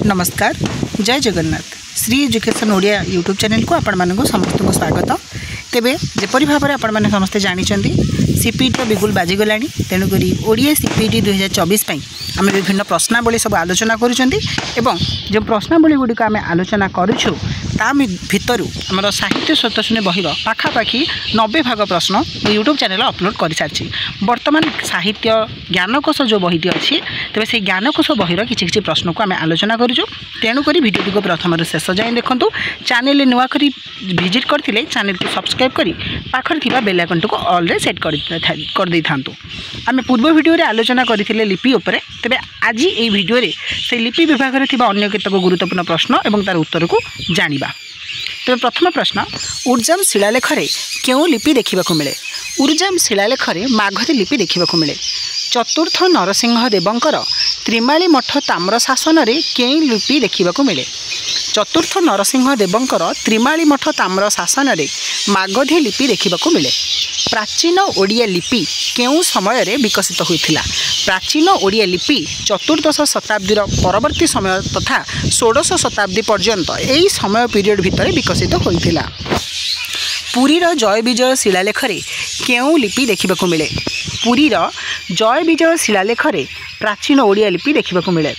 नमस्कार जय Jagannath Shri education Odia YouTube channel को आपण मानक समस्त को स्वागत। तेबे जेपरि भाव में आपण मैंने समस्ते जानते सीपीटी बिगुल बाजिगला तेणुक ओडिया सीपीटी 2024 आम विभिन्न प्रश्नावली सब आलोचना करूँ जो प्रश्नावली गुड़िक आम आलोचना करुँ ता भितर आम साहित्य स्वतःशून्य बहिर पाखापाखि 90 भाग प्रश्न यूट्यूब चैनल अपलोड कर सारी। बर्तमान साहित्य ज्ञानकोश जो बहीटी अच्छी तेज से ज्ञानकोश बहिर किसी प्रश्न को आम आलोचना करूँ। तेणुक भिडियोटी को प्रथम शेष जाए देखूँ। चैनल नुआ कर विजिट करते चैनल को सब्सक्राइब कर पाखर बेल आइकन को ऑल रे सेट कर दे था। आम पूर्व भिडियो आलोचना करते लिपि उपरे तेज आज ये भिडियो से लिपि विभाग में अन्य केतक गुरुत्वपूर्ण प्रश्न और तार उत्तर को जानिबा। तेज प्रथम प्रश्न उर्जाम शिलालेख क्यों लिपि देखा मिले? उर्जाम शिलालेख मागधी लिपि देखा मिले। चतुर्थ नरसिंह देवंकर त्रिमाली मठ ताम्र शासन में केई लिपि देखा मिले? चतुर्थ नरसिंह देवंकर त्रिमाली मठ ताम्र शासन में मागधी लिपि देखा मिले। प्राचीन ओडिया लिपि केउं समय रे विकसित होइथिला? प्राचीन ओडिया लिपि चतुर्दश शताब्दी परवर्ती समय तथा षोडश शताब्दी पर्यंत यही समय पीरियड भितर विकसित होइथिला। पुरीर जय विजय शिलालेख केउं लिपि देखा मिले? पुरीर जय विजय शिलालेख प्राचीन ओडिया लिपि देखा मिले।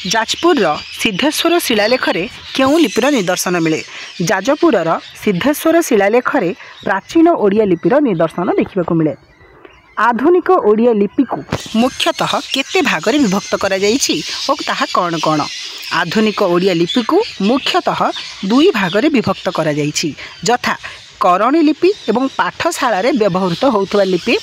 जाजपुर सिद्धेश्वर शिलालेख केउं लिपिर निदर्शन मिले? जाजपुर सिद्धेश्वर शिलालेख प्राचीन ओडिया लिपिर निदर्शन देखा मिले। आधुनिक ओडिया लिपि को मुख्यतः केते भाग में विभक्त करा जाइछि और ताहा कौन कौन? आधुनिक ओडिया लिपि को मुख्यतः दुई भाग में विभक्त करा जाइछि यथा करणी लिपि एवं पाठशाला रे व्यवहृत होउथबा लिपि।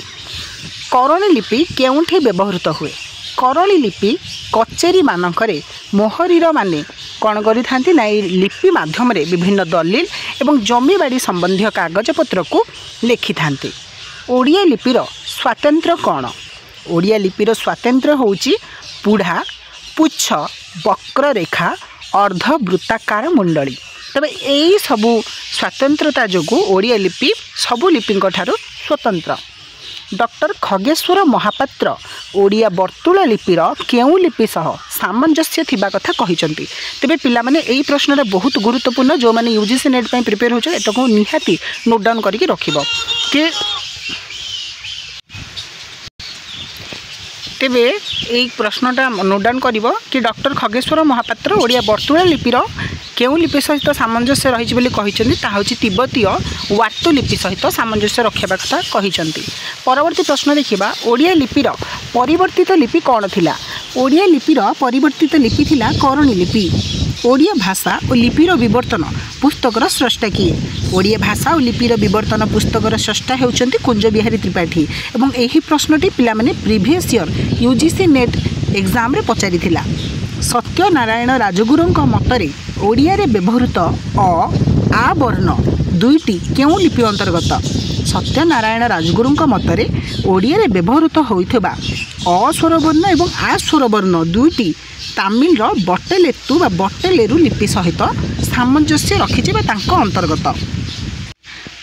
करणी लिपि केउंठी व्यवहृत हुए? करणी लिपि कचेरी मानकरे मोहरीर माने कौन करिथांती ना लिपि माध्यम रे विभिन्न दलिल एवं जमीबाड़ी संबंधी कागजपत्र को लिखि थांती। ओडिया लिपिर स्वातंत्र्य कौन? ओडिया लिपिर स्वातंत्र्य होउची पुढ़ा पुच्छ वक्र रेखा अर्धवृत्ताकार मुंडली। तबे यही सबू स्वातंत्रता जोगु ओडिया लिपि सबू लिपिंक ठारू स्वतंत्र। डॉक्टर खगेश्वर महापात्र ओडिया वर्तुल लिपिर केउं लिपि सह सामंजस्य थिबा कथा कहिसंती। तेबे पिला माने एई प्रश्न रे बहुत गुरुत्वपूर्ण जो माने यूजीसी नेट पई प्रिपेयर होछ एतको निहाती नोट डाउन करके रखिबो के तेबे एक प्रश्नटा नोट डाउन करिवो कि डॉक्टर खगेश्वर महापात्र ओडिया वर्तुल लिपिर केउं लिपि सहित सामंजस्य रही बोली कहिसंती ता होची तिब्बतीय वार्तु लिपि सहित सामंजस्य रखिबा कथा कहिसंती। परवर्ती प्रश्न देखिबा ओडिया लिपिर परिवर्तित लिपि कौन थिला? ओडिया लिपिर परिवर्तित लिपि थिला करणी लिपि। ओडिया भाषा और लिपिर विवर्तन पुस्तकर स्रष्टा किए? ओडिया भाषा और लिपिर विवर्तन पुस्तकर स्रष्टा हेउचंती कुंज बिहारी त्रिपाठी एवं एही प्रश्नटी पिला माने previous year UGC net exam रे पचारि थिला। सत्यनारायण राजगुरुंक मतरे ओडिया रे व्यवहृत आ वर्ण दुईटी केउं लिपि अंतर्गत? सत्यनारायण राजगुरुंक मतरे ओडिया रे व्यवहृत होइथबा अ स्वर वर्ण एवं आ स्वर वर्ण दुईटी तामिल बटेलेतु बा बटेलेरु लिपि सहित सामंजस्य रखिछि बा तांको अंतर्गत।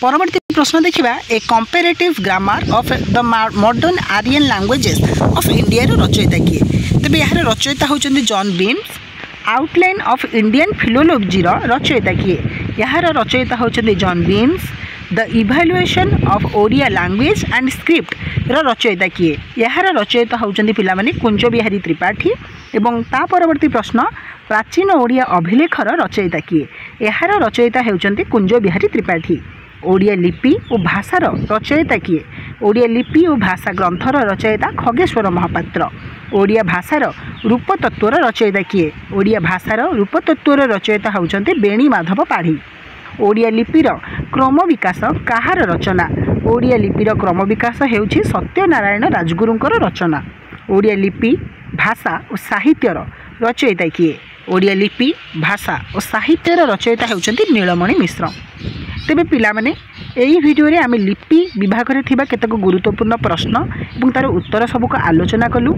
परवर्ती प्रश्न देखिबा a comparative grammar of the modern Aryan languages of India रो रचयिता किए? तेबे यार रचयिता होचंदी John Beames. Outline of Indian philology रो रचयिता किए? यार रचयिता होचंदी John Beames. The evaluation of Odia language and script रो रचयिता किए? यार रचयिता होचंदी पिला माने कुंज बिहारी त्रिपाठी। एवं ता परवर्ती प्रश्न प्राचीन ओडिया अभिलेख रो रचयिता किए? यार रचयिता होचंदी कुंज बिहारी त्रिपाठी। ओडिया लिपि और भाषार रचयिता किए? ओडिया लिपि और भाषा ग्रंथर रचयिता खगेश्वर महापात्र। ओडिया भाषार रूपतत्वर रचयिता किए? ओडिया भाषार रूपतत्वर रचयिता होचंती बेणी माधव पाढ़ी। ओडिया लिपिर क्रम विकास काहार रचना? ओडिया लिपिर क्रम विकास हेउछि सत्यनारायण राजगुरुंकर रचना। ओडिया लिपि भाषा और साहित्यर रचयिता किए? ओडिया लिपि भाषा और साहित्यर रचयिता होचंती नीलमणि मिश्र। तेबे पिला माने एही वीडियो रे आमे लिपि विभाग रे थिबा केतक गुरुत्वपूर्ण प्रश्न एवं तार उत्तर सबको आलोचना कलु।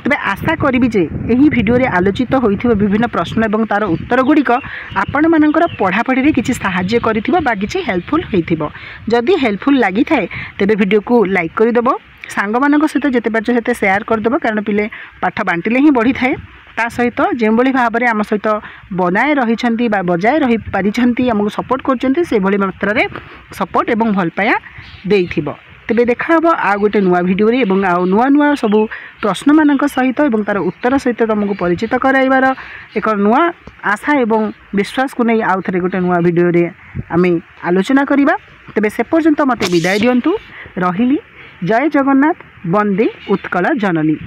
तेबे आशा करिबि जे एही वीडियो रे आलोचित होइथिबा विभिन्न प्रश्न एवं तार उत्तर गुड़िक आपण मानकर पढ़ापढ़ी रे किछि सहाय्य करिथिबो बा किछि हेल्पफुल होइथिबो। जदि हेल्पफुल लागि थाए तेबे वीडियो को लाइक करि देबो, सांग मानक सहित जेते पारछ सेते शेयर कर देबो, कारण पिले पाठ बांटिले ही बढ़ी थाए। ता सहित जो भाव में आम सहित बनाए रही बजाय रही पारी आमको सपोर्ट कर मात्रा रे सपोर्ट और भल पाया दे तेरे देखा आ गोटे नुआ भिडियो नुआ नुआ सब प्रश्न मान सहित तार उत्तर सहित तुमको परिचित कराइबार एक नुआ आशा एवं विश्वास को नहीं आउ थे गोटे नुआ भिडियो रे आम आलोचना करवा। तेरे से पर्यंत मत विदाय दिंतु रही। जय जगन्नाथ, वंदे उत्कल जननी।